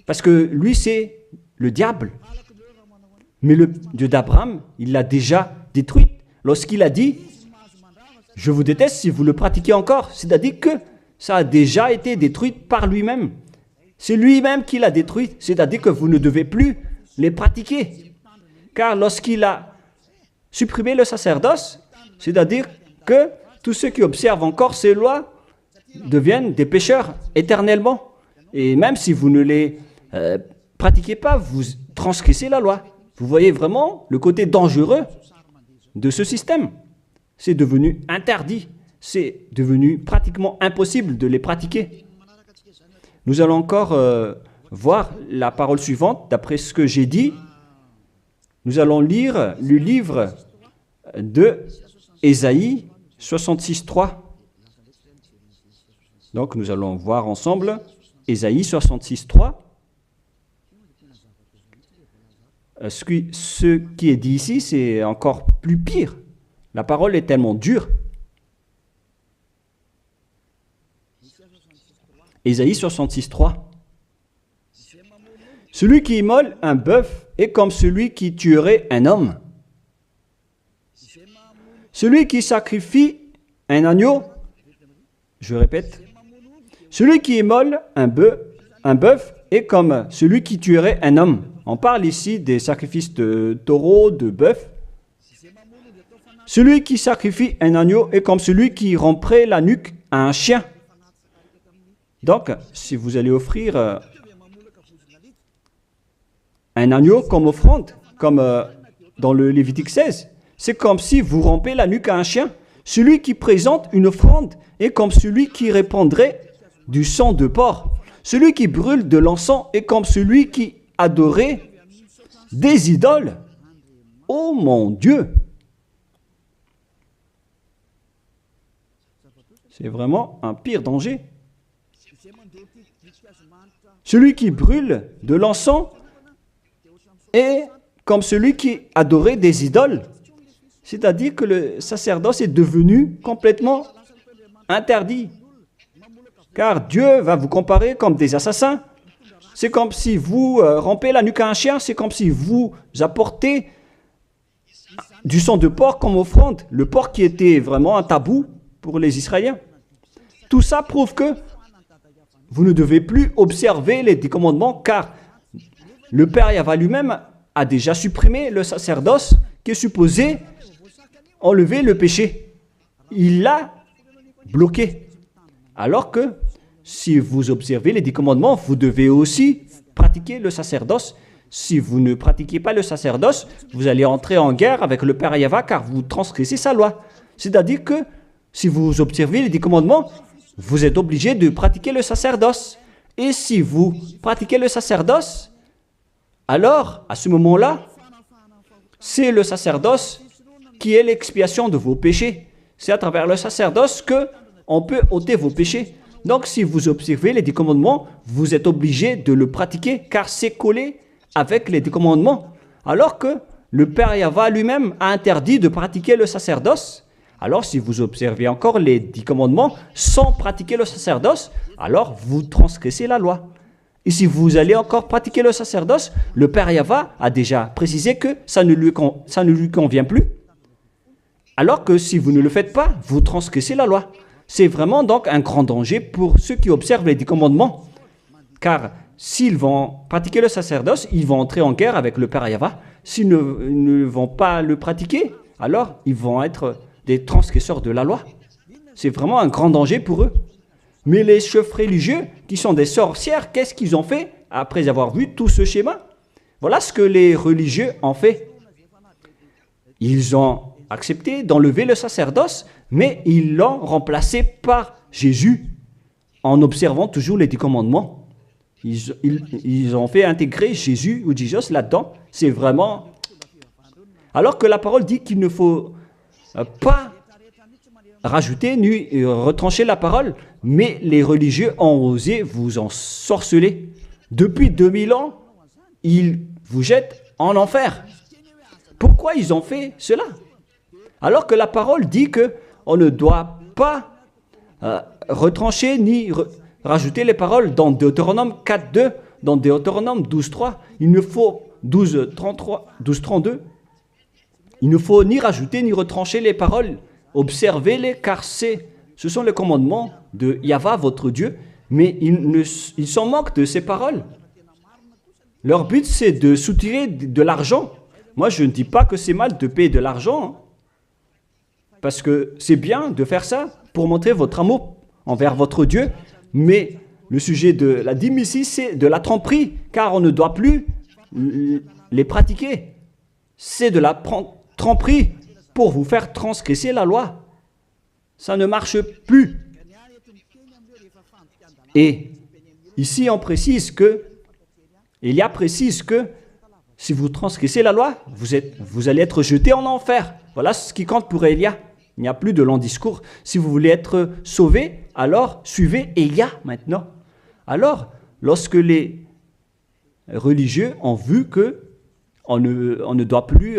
Parce que lui, c'est le diable. Mais le Dieu d'Abraham, il l'a déjà détruit. Lorsqu'il a dit, je vous déteste si vous le pratiquez encore. C'est-à-dire que ça a déjà été détruit par lui-même. C'est lui-même qui l'a détruit. C'est-à-dire que vous ne devez plus les pratiquer. Car lorsqu'il a supprimé le sacerdoce, c'est-à-dire que tous ceux qui observent encore ces lois deviennent des pécheurs éternellement. Et même si vous ne les pratiquez pas, vous transgressez la loi. Vous voyez vraiment le côté dangereux de ce système. C'est devenu interdit. C'est devenu pratiquement impossible de les pratiquer. Nous allons encore voir la parole suivante. D'après ce que j'ai dit, nous allons lire le livre de Ésaïe 66.3. Donc nous allons voir ensemble Ésaïe 66.3. Ce qui est dit ici, c'est encore plus pire. La parole est tellement dure. Ésaïe 66.3. Celui qui immole un bœuf est comme celui qui tuerait un homme. Celui qui sacrifie un agneau, je répète, celui qui immole un bœuf est comme celui qui tuerait un homme. On parle ici des sacrifices de taureau, de bœuf. Celui qui sacrifie un agneau est comme celui qui romprait la nuque à un chien. Donc, si vous allez offrir un agneau comme offrande, comme dans le Lévitique 16, c'est comme si vous rompez la nuque à un chien. Celui qui présente une offrande est comme celui qui répandrait du sang de porc. Celui qui brûle de l'encens est comme celui qui adorait des idoles. Oh mon Dieu! C'est vraiment un pire danger. Celui qui brûle de l'encens est comme celui qui adorait des idoles. C'est-à-dire que le sacerdoce est devenu complètement interdit. Car Dieu va vous comparer comme des assassins. C'est comme si vous rompez la nuque à un chien, c'est comme si vous apportez du sang de porc comme offrande. Le porc qui était vraiment un tabou pour les Israéliens. Tout ça prouve que vous ne devez plus observer les 10 commandements, car le Père Yahva lui-même a déjà supprimé le sacerdoce qui est supposé enlever le péché. Il l'a bloqué. Alors que si vous observez les 10 commandements, vous devez aussi pratiquez le sacerdoce. Si vous ne pratiquez pas le sacerdoce, vous allez entrer en guerre avec le Père Yahva car vous transgressez sa loi. C'est-à-dire que si vous observez les 10 commandements, vous êtes obligé de pratiquer le sacerdoce. Et si vous pratiquez le sacerdoce, alors, à ce moment-là, c'est le sacerdoce qui est l'expiation de vos péchés. C'est à travers le sacerdoce qu'on peut ôter vos péchés. Donc, si vous observez les 10 commandements, vous êtes obligé de le pratiquer car c'est collé avec les 10 commandements. Alors que le Père Yahva lui-même a interdit de pratiquer le sacerdoce. Alors, si vous observez encore les 10 commandements sans pratiquer le sacerdoce, alors vous transgressez la loi. Et si vous allez encore pratiquer le sacerdoce, le Père Yahva a déjà précisé que ça ne lui convient plus. Alors que si vous ne le faites pas, vous transgressez la loi. C'est vraiment donc un grand danger pour ceux qui observent les 10 commandements. Car s'ils vont pratiquer le sacerdoce, ils vont entrer en guerre avec le Père Yahva. S'ils ne vont pas le pratiquer, alors ils vont être des transgresseurs de la loi. C'est vraiment un grand danger pour eux. Mais les chefs religieux, qui sont des sorcières, qu'est-ce qu'ils ont fait après avoir vu tout ce schéma? Voilà ce que les religieux ont fait. Ils ont accepté d'enlever le sacerdoce, mais ils l'ont remplacé par Jésus, en observant toujours les 10 commandements. Ils ont fait intégrer Jésus ou Jesus là-dedans. C'est vraiment... Alors que la parole dit qu'il ne faut pas rajouter ni retrancher la parole, mais les religieux ont osé vous ensorceler. Depuis 2000 ans, ils vous jettent en enfer. Pourquoi ils ont fait cela? Alors que la parole dit qu'on ne doit pas retrancher ni rajouter les paroles dans Deutéronome 4.2, dans Deutéronome 12.3, il ne faut 12.32, il ne faut ni rajouter ni retrancher les paroles. Observez-les car ce sont les commandements de Yahva, votre Dieu, mais ils s'en moquent de ces paroles. Leur but, c'est de soutirer de l'argent. Moi, je ne dis pas que c'est mal de payer de l'argent, hein, parce que c'est bien de faire ça pour montrer votre amour envers votre Dieu, mais le sujet de la dîme ici, c'est de la tromperie, car on ne doit plus les pratiquer. C'est de la tromperie pour vous faire transgresser la loi. Ça ne marche plus. Et ici, on précise que, si vous transgressez la loi, vous allez être jeté en enfer. Voilà ce qui compte pour Élia. Il n'y a plus de long discours. Si vous voulez être sauvé, alors suivez Élia maintenant. Alors, lorsque les religieux ont vu qu'on ne doit plus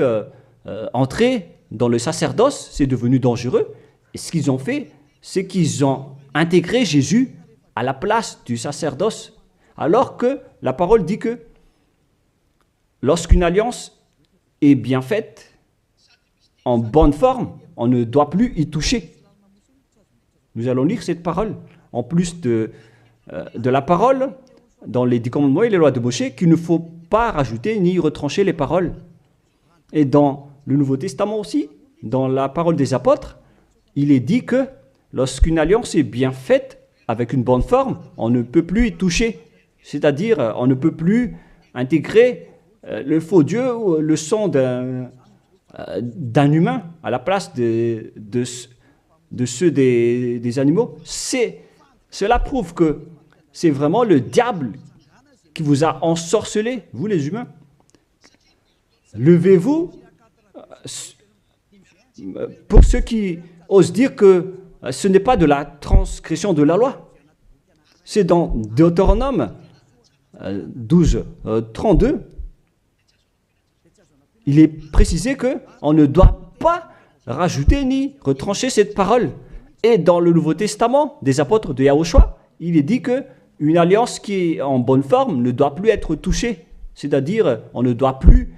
entrer dans le sacerdoce, c'est devenu dangereux. Et ce qu'ils ont fait, c'est qu'ils ont intégré Jésus à la place du sacerdoce. Alors que la parole dit que lorsqu'une alliance est bien faite, en bonne forme, on ne doit plus y toucher. Nous allons lire cette parole. En plus de la parole, dans les 10 commandements et les lois de Moïse, qu'il ne faut pas rajouter ni retrancher les paroles. Et dans le Nouveau Testament aussi, dans la parole des apôtres, il est dit que lorsqu'une alliance est bien faite, avec une bonne forme, on ne peut plus y toucher. C'est-à-dire, on ne peut plus intégrer le faux Dieu ou le sang d'un humain à la place de ceux des animaux. Cela prouve que c'est vraiment le diable qui vous a ensorcelé, vous les humains. Levez-vous. Pour ceux qui osent dire que ce n'est pas de la transgression de la loi. C'est dans Deutéronome 12.32. Il est précisé qu'on ne doit pas rajouter ni retrancher cette parole. Et dans le Nouveau Testament des apôtres de Yahushua, il est dit qu'une alliance qui est en bonne forme ne doit plus être touchée. C'est-à-dire, on ne doit plus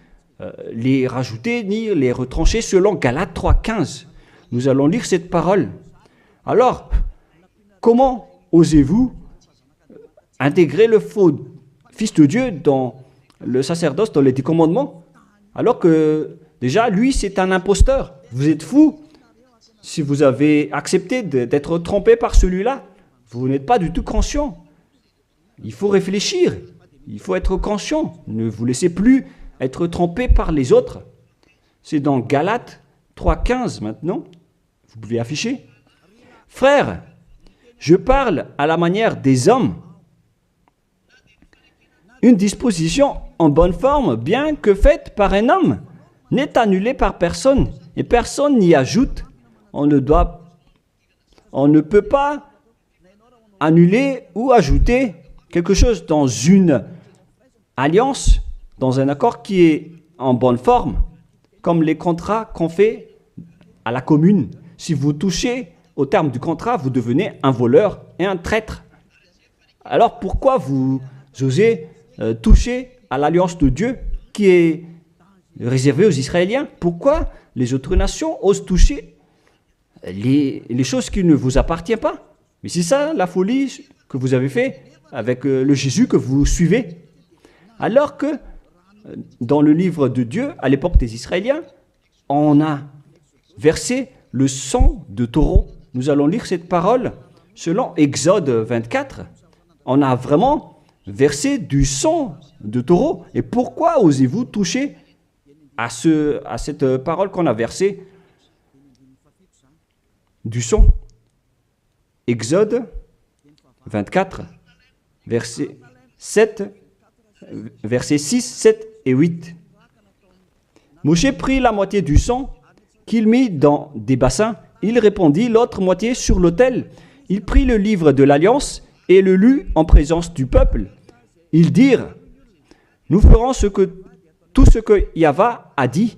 les rajouter ni les retrancher selon Galates 3.15. Nous allons lire cette parole. Alors, comment osez-vous intégrer le faux Fils de Dieu dans le sacerdoce, dans les 10 commandements, alors que déjà, lui, c'est un imposteur. Vous êtes fou. Si vous avez accepté d'être trompé par celui-là, vous n'êtes pas du tout conscient. Il faut réfléchir. Il faut être conscient. Ne vous laissez plus être trompé par les autres. C'est dans Galates 3,15 maintenant. Vous pouvez afficher. Frères, je parle à la manière des hommes. Une disposition en bonne forme, bien que faite par un homme, n'est annulée par personne et personne n'y ajoute. On ne peut pas annuler ou ajouter quelque chose dans une alliance, dans un accord qui est en bonne forme, comme les contrats qu'on fait à la commune. Si vous touchez au terme du contrat, vous devenez un voleur et un traître. Alors pourquoi vous osez toucher à l'alliance de Dieu qui est réservée aux Israéliens? Pourquoi les autres nations osent toucher les choses qui ne vous appartiennent pas? Mais c'est ça la folie que vous avez fait avec le Jésus que vous suivez. Alors que dans le livre de Dieu, à l'époque des Israéliens, on a versé le sang de taureau. Nous allons lire cette parole selon Exode 24. On a vraiment versé du sang de taureau. Et pourquoi osez-vous toucher à cette parole qu'on a versée du sang? Exode 24, verset 6, 7 et 8. Moshe prit la moitié du sang qu'il mit dans des bassins. Il répandit l'autre moitié sur l'autel. Il prit le livre de l'Alliance et le lut en présence du peuple. Ils dirent, nous ferons tout ce que Yahvé a dit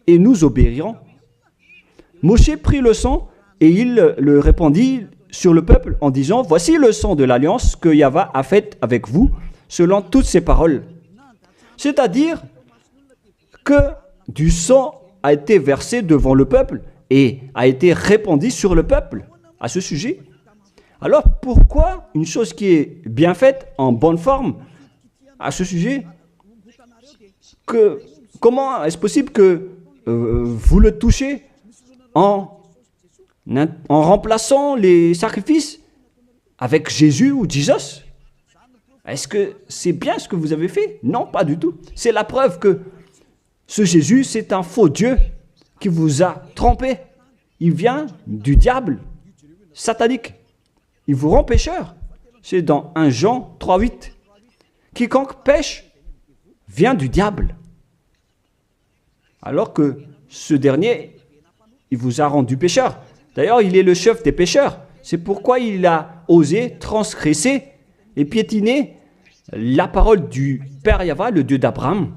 et nous obéirons. Moshe prit le sang et il le répandit sur le peuple en disant, voici le sang de l'Alliance que Yahvé a faite avec vous selon toutes ses paroles. C'est-à-dire que du sang a été versé devant le peuple et a été répandu sur le peuple à ce sujet. Alors pourquoi une chose qui est bien faite, en bonne forme, à ce sujet, comment est-ce possible que vous le touchez en remplaçant les sacrifices avec Jésus ou Jesus? Est-ce que c'est bien ce que vous avez fait? Non, pas du tout. C'est la preuve que ce Jésus, c'est un faux Dieu qui vous a trompé. Il vient du diable satanique. Il vous rend pécheur. C'est dans 1 Jean 3,8. Quiconque pêche vient du diable. Alors que ce dernier, il vous a rendu pécheur. D'ailleurs, il est le chef des pécheurs. C'est pourquoi il a osé transgresser et piétiner la parole du Père Yahvé, le Dieu d'Abraham.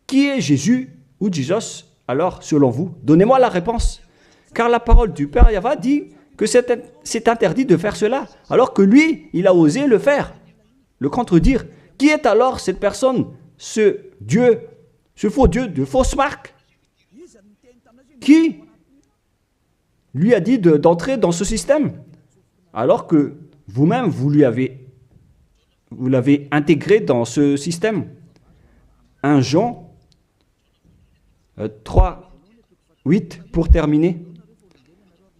Qui est Jésus ou Jesus? Alors, selon vous, donnez-moi la réponse. Car la parole du Père Yahvé dit que c'est interdit de faire cela, alors que lui, il a osé le faire, le contredire. Qui est alors cette personne, ce Dieu, ce faux Dieu de fausse marque? Qui lui a dit d'entrer dans ce système, alors que vous-même, vous l'avez intégré dans ce système? 1 Jean 3, 8 pour terminer.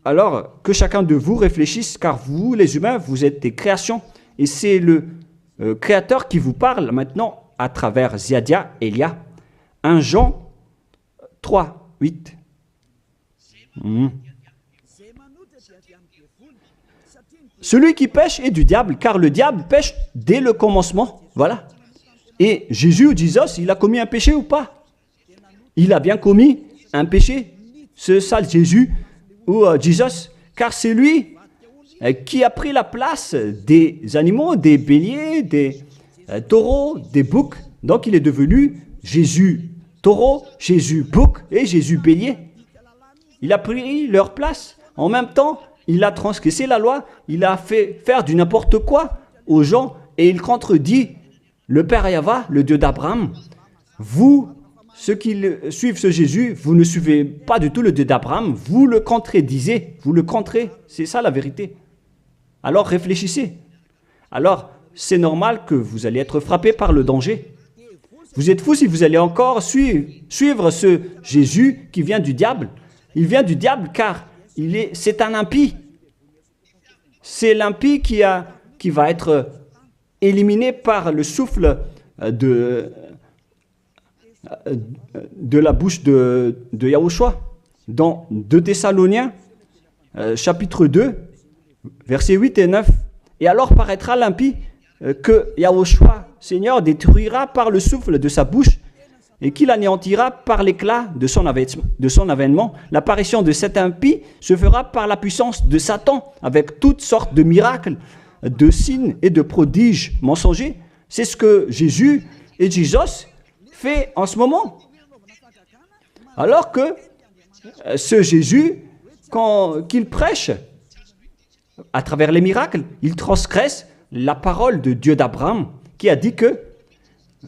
Alors, que chacun de vous réfléchisse, car vous, les humains, vous êtes des créations. Et c'est le Créateur qui vous parle maintenant à travers Ziadia Elia. 1 Jean 3, 8. Celui qui pêche est du diable, car le diable pêche dès le commencement. Voilà. Et Jésus ou Jesus, il a commis un péché ou pas? Il a bien commis un péché, ce sale Jésus ou Jesus, car c'est lui qui a pris la place des animaux, des béliers, des taureaux, des boucs. Donc il est devenu Jésus taureau, Jésus bouc et Jésus bélier. Il a pris leur place. En même temps, il a transgressé la loi, il a fait faire du n'importe quoi aux gens et il contredit le Père Yahvé, le Dieu d'Abraham. Vous, ceux qui suivent ce Jésus, vous ne suivez pas du tout le Dieu d'Abraham, vous le contredisez, vous le contrez, c'est ça la vérité. Alors réfléchissez. Alors, c'est normal que vous allez être frappé par le danger. Vous êtes fous si vous allez encore suivre ce Jésus qui vient du diable. Il vient du diable car c'est un impie. C'est l'impie qui va être éliminé par le souffle de, de la bouche de Yahushua. Dans 2 Thessaloniens, chapitre 2, versets 8 et 9. Et alors paraîtra l'impie que Yahushua, Seigneur, détruira par le souffle de sa bouche et qu'il anéantira par l'éclat de son avènement. L'apparition de cet impie se fera par la puissance de Satan, avec toutes sortes de miracles, de signes et de prodiges mensongers. C'est ce que Jésus et Jésus fait en ce moment. Alors que ce Jésus, qu'il prêche à travers les miracles, il transgresse la parole de Dieu d'Abraham, qui a dit que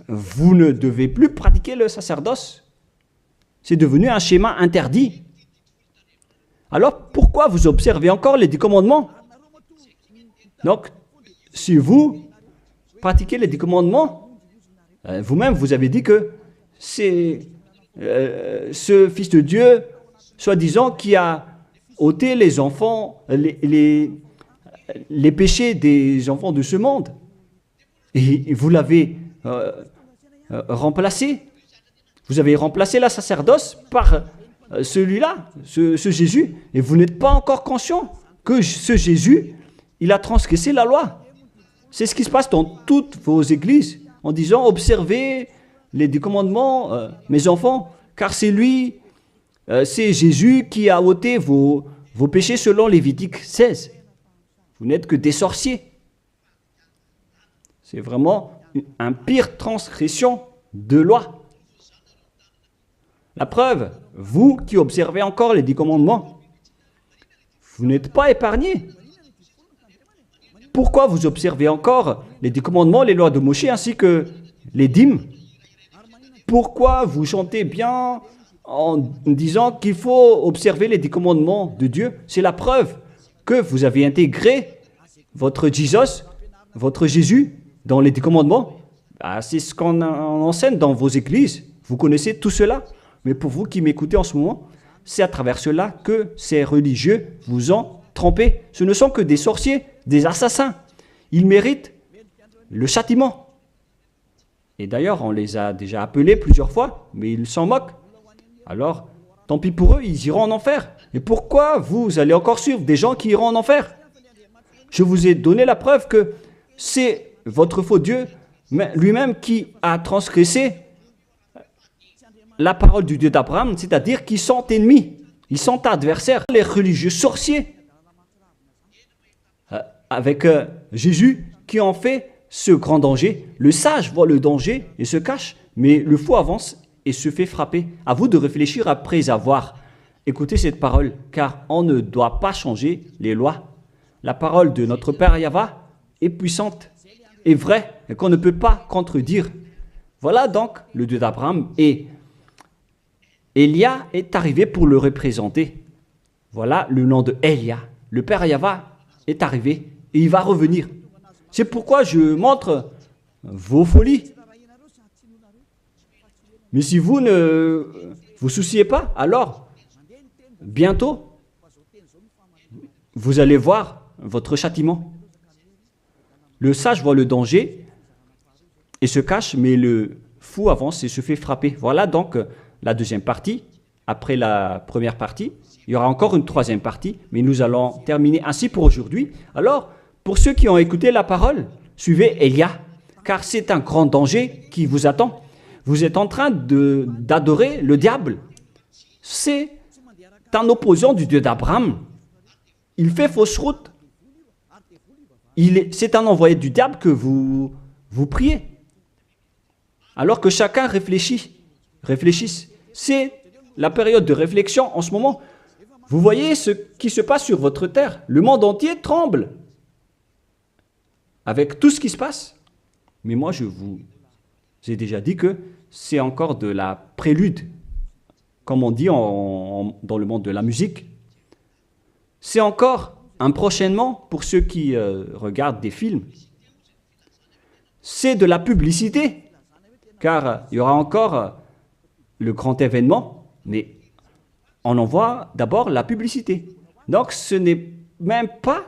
vous ne devez plus pratiquer le sacerdoce. C'est devenu un schéma interdit. Alors, pourquoi vous observez encore les 10 commandements? Donc, si vous pratiquez les 10 commandements, vous-même, vous avez dit que c'est ce Fils de Dieu, soi-disant, qui a ôté les enfants, les péchés des enfants de ce monde. Et vous l'avez remplacé. Vous avez remplacé la sacerdoce par celui-là, ce Jésus. Et vous n'êtes pas encore conscient que ce Jésus, il a transgressé la loi. C'est ce qui se passe dans toutes vos églises, en disant, observez les 10 commandements, mes enfants, car c'est lui, c'est Jésus qui a ôté vos péchés selon Lévitique 16. Vous n'êtes que des sorciers. C'est vraiment une pire transgression de loi. La preuve, vous qui observez encore les 10 commandements, vous n'êtes pas épargnés. Pourquoi vous observez encore les 10 commandements, les lois de Moïse ainsi que les dîmes? Pourquoi vous chantez bien en disant qu'il faut observer les 10 commandements de Dieu? C'est la preuve que vous avez intégré votre Jésus, votre Jésus, dans les 10 commandements. C'est ce qu'on enseigne dans vos églises. Vous connaissez tout cela. Mais pour vous qui m'écoutez en ce moment, c'est à travers cela que ces religieux vous ont trompé. Ce ne sont que des sorciers, des assassins. Ils méritent le châtiment. Et d'ailleurs, on les a déjà appelés plusieurs fois, mais ils s'en moquent. Alors, tant pis pour eux, ils iront en enfer. Et pourquoi vous allez encore suivre des gens qui iront en enfer? Je vous ai donné la preuve que c'est votre faux Dieu lui-même qui a transgressé la parole du Dieu d'Abraham, c'est-à-dire qu'ils sont ennemis, ils sont adversaires, les religieux sorciers, avec Jésus qui en fait ce grand danger. Le sage voit le danger et se cache, mais le fou avance et se fait frapper. À vous de réfléchir après avoir écouté cette parole, car on ne doit pas changer les lois. La parole de notre Père Yahva est puissante et vraie et qu'on ne peut pas contredire. Voilà donc le Dieu d'Abraham et Élia est arrivé pour le représenter. Voilà le nom de Élia. Le Père Yahva est arrivé et il va revenir. C'est pourquoi je montre vos folies. Mais si vous ne vous souciez pas, alors bientôt, vous allez voir votre châtiment. Le sage voit le danger et se cache, mais le fou avance et se fait frapper. Voilà donc la deuxième partie. Après la première partie, il y aura encore une troisième partie, mais nous allons terminer ainsi pour aujourd'hui. Alors, pour ceux qui ont écouté la parole, suivez Élia, car c'est un grand danger qui vous attend. Vous êtes en train d'adorer le diable. C'est un opposant du Dieu d'Abraham. Il fait fausse route. C'est un envoyé du diable que vous priez. Alors que chacun réfléchisse. C'est la période de réflexion en ce moment. Vous voyez ce qui se passe sur votre terre. Le monde entier tremble avec tout ce qui se passe. Mais moi, je vous ai déjà dit que c'est encore de la prélude, comme on dit dans le monde de la musique. C'est encore un prochainement pour ceux qui regardent des films. C'est de la publicité, car il y aura encore le grand événement, mais on en voit d'abord la publicité. Donc ce n'est même pas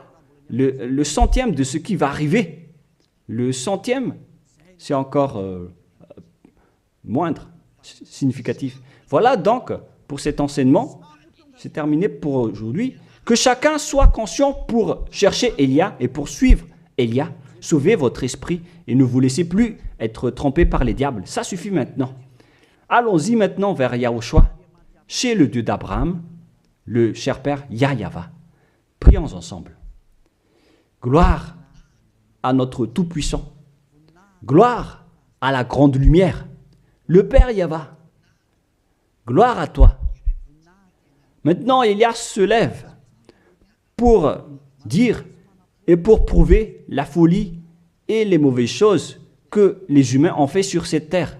le centième de ce qui va arriver. Le centième, c'est encore moindre, significatif. Voilà donc, pour cet enseignement, c'est terminé pour aujourd'hui. Que chacun soit conscient pour chercher Élia et pour suivre Élia. Sauvez votre esprit et ne vous laissez plus être trompé par les diables. Ça suffit maintenant. Allons-y maintenant vers Yahushua, chez le Dieu d'Abraham, le cher Père Yahweh. Prions ensemble. Gloire à notre Tout-Puissant. Gloire à la grande lumière, le Père Yahweh. Gloire à toi. Maintenant, Élias se lève pour dire et pour prouver la folie et les mauvaises choses que les humains ont fait sur cette terre.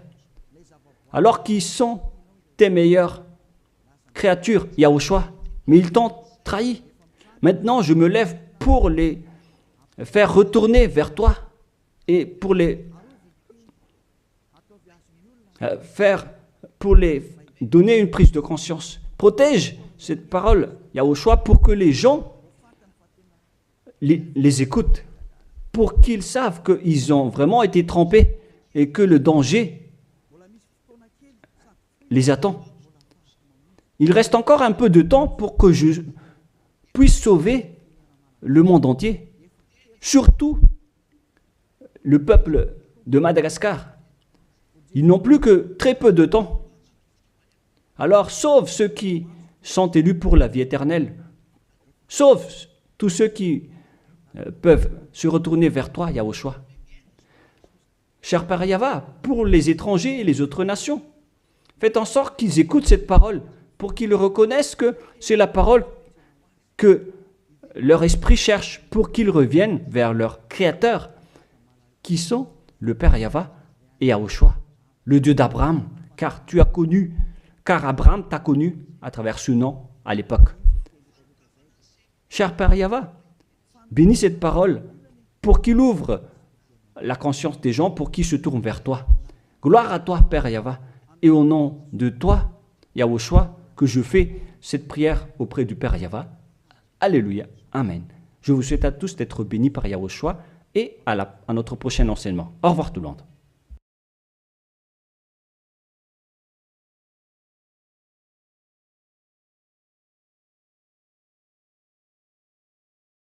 Alors qu'ils sont tes meilleures créatures, Yahushua, mais ils t'ont trahi. Maintenant, je me lève pour les faire retourner vers toi et pour les donner une prise de conscience. Protège cette parole, Yahushua, pour que les gens les écoutent, pour qu'ils savent qu'ils ont vraiment été trompés et que le danger les attend. Il reste encore un peu de temps pour que je puisse sauver le monde entier, surtout le peuple de Madagascar. Ils n'ont plus que très peu de temps. Alors sauve ceux qui sont élus pour la vie éternelle. Sauve tous ceux qui peuvent se retourner vers toi, Yahushua. Cher Père Yahweh, pour les étrangers et les autres nations, faites en sorte qu'ils écoutent cette parole, pour qu'ils reconnaissent que c'est la parole que leur esprit cherche, pour qu'ils reviennent vers leur Créateur, qui sont le Père Yahweh et Yahushua, le Dieu d'Abraham, car Abraham t'a connu à travers ce nom à l'époque. Cher Père Yahweh, bénis cette parole pour qu'il ouvre la conscience des gens, pour qu'ils se tournent vers toi. Gloire à toi, Père Yahweh, et au nom de toi, Yahushua, que je fais cette prière auprès du Père Yahweh. Alléluia. Amen. Je vous souhaite à tous d'être bénis par Yahushua et à notre prochain enseignement. Au revoir tout le monde.